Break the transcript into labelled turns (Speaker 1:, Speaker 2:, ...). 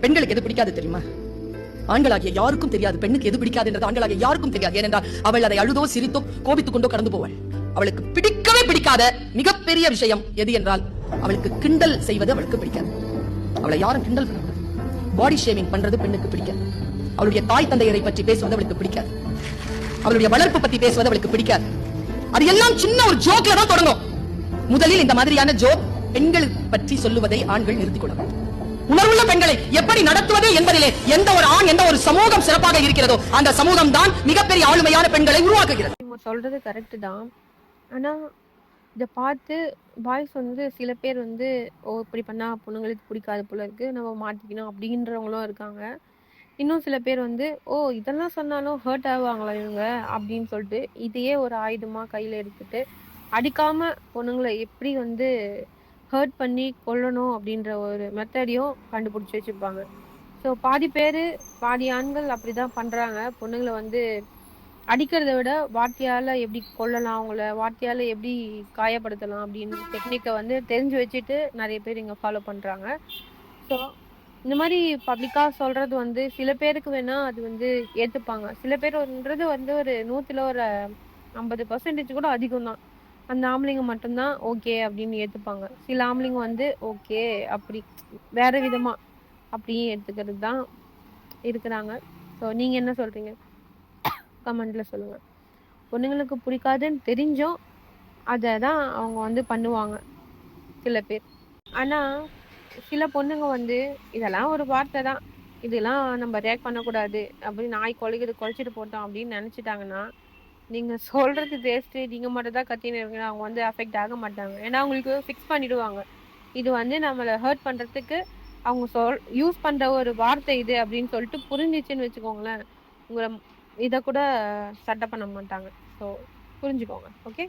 Speaker 1: பெண்களுக்கு எது பிடிக்காது தெரியுமா? ஆண்களாகிய யாருக்கும் தெரியாது. பெண்ணுக்கு எது பிடிக்காது என்றது ஆண்களாகிய யாருக்கும் தெரியாது. ஏனென்றால் அவள் அதை அழுதோ சிரித்தோ கோபித்துக் கொண்டோ கடந்து போவாள். அவளுக்கு பிடிக்கவே பிடிக்காத மிகப்பெரிய விஷயம் எது என்றால் அவளுக்கு கிண்டல் செய்வது அவளுக்கு பிடிக்காது. அவளை யாரும் கிண்டல் பண்ண பாடி ஷேவிங் பண்றது பெண்ணுக்கு பிடிக்காது. அவளுடைய தாய் தந்தையரை பற்றி பேசுவது அவளுக்கு பிடிக்காது. அவளுடைய வளர்ப்பு பத்தி பேசுவது அவளுக்கு பிடிக்காது. அது எல்லாம் சின்ன ஒரு ஜோக்ல தான் தொடங்கும். முதலில் இந்த மாதிரியான ஜோக் பெண்கள் பற்றி சொல்லுவதை ஆண்கள் நிறுத்திக் கொள்ள வேண்டும். உணர்வுள்ள பெண்களை எப்படி நடத்துவது என்பதிலே எந்த ஒரு ஆண், எந்த ஒரு சமூகம் சிறப்பாக இருக்கிறதோ அந்த சமூகம் தான் மிகப்பெரிய ஆளுமையான பெண்களை உருவாக்குகிறது.
Speaker 2: சொல்றது கரெக்ட் தான். ஆனா இதை பார்த்து பாய்ஸ் வந்து சில பேர் வந்து இப்படி பண்ணா பொண்ணுங்களுக்கு பிடிக்காது போல இருக்கு, நம்ம மாட்டிக்கணும் அப்படின்றவங்களும் இருக்காங்க. இன்னும் சில பேர் வந்து இதெல்லாம் சொன்னாலும் ஹர்ட் ஆகுவாங்களா இவங்க அப்படின்னு சொல்லிட்டு இதையே ஒரு ஆயுதமா கையில எடுத்துட்டு அடிக்காம பொண்ணுங்களை எப்படி வந்து ஹர்ட் பண்ணி கொல்லணும் அப்படின்ற ஒரு மெத்தடையும் கண்டுபிடிச்சி வச்சுருப்பாங்க. ஸோ பாதி பேர் பாதி ஆண்கள் அப்படிதான் பண்ணுறாங்க. பொண்ணுங்களை வந்து அடிக்கிறத விட வார்த்தையால் எப்படி கொல்லலாம், அவங்கள வார்த்தையால் எப்படி காயப்படுத்தலாம் அப்படின்னு டெக்னிக்கை வந்து தெரிஞ்சு வச்சுட்டு நிறைய பேர் இங்கே ஃபாலோ பண்ணுறாங்க. ஸோ இந்த மாதிரி பப்ளிக்காக சொல்கிறது வந்து சில பேருக்கு வேணால் அது வந்து ஏற்றுப்பாங்க. சில பேர்ன்றது வந்து ஒரு 100ல் ஒரு 50% கூட அதிகம் தான். அந்த ஆம்பளைங்க மட்டும்தான் ஓகே அப்படின்னு ஏற்றுப்பாங்க. சில ஆம்பளைங்க வந்து ஓகே அப்படி வேற விதமாக அப்படியே எடுத்துக்கிறது தான் இருக்கிறாங்க. ஸோ நீங்கள் என்ன சொல்கிறீங்க? கமெண்ட்டில் சொல்லுங்கள். பொண்ணுங்களுக்கு பிடிக்காதுன்னு தெரிஞ்சும் அதை தான் அவங்க வந்து பண்ணுவாங்க சில பேர். ஆனால் சில பொண்ணுங்க வந்து இதெல்லாம் ஒரு வார்த்தை தான், இதெல்லாம் நம்ம ரியாக்ட் பண்ணக்கூடாது அப்படின்னு நாய் குலைச்சிட்டு போட்டோம் அப்படின்னு நினச்சிட்டாங்கன்னா நீங்கள் சொல்கிறது வேஸ்ட்டு, நீங்கள் மட்டும் தான் கத்தின்னு இருக்கீங்க, அவங்க வந்து அஃபெக்ட் ஆக மாட்டாங்க. ஏன்னா அவங்களுக்கு ஃபிக்ஸ் பண்ணிவிடுவாங்க இது வந்து நம்மளை ஹர்ட் பண்ணுறதுக்கு அவங்க யூஸ் பண்ணுற ஒரு வார்த்தை இது அப்படின்னு சொல்லிட்டு புரிஞ்சிச்சுன்னு வச்சுக்கோங்களேன், உங்களை இதை கூட சட்டை பண்ண மாட்டாங்க. ஸோ புரிஞ்சுக்கோங்க. ஓகே.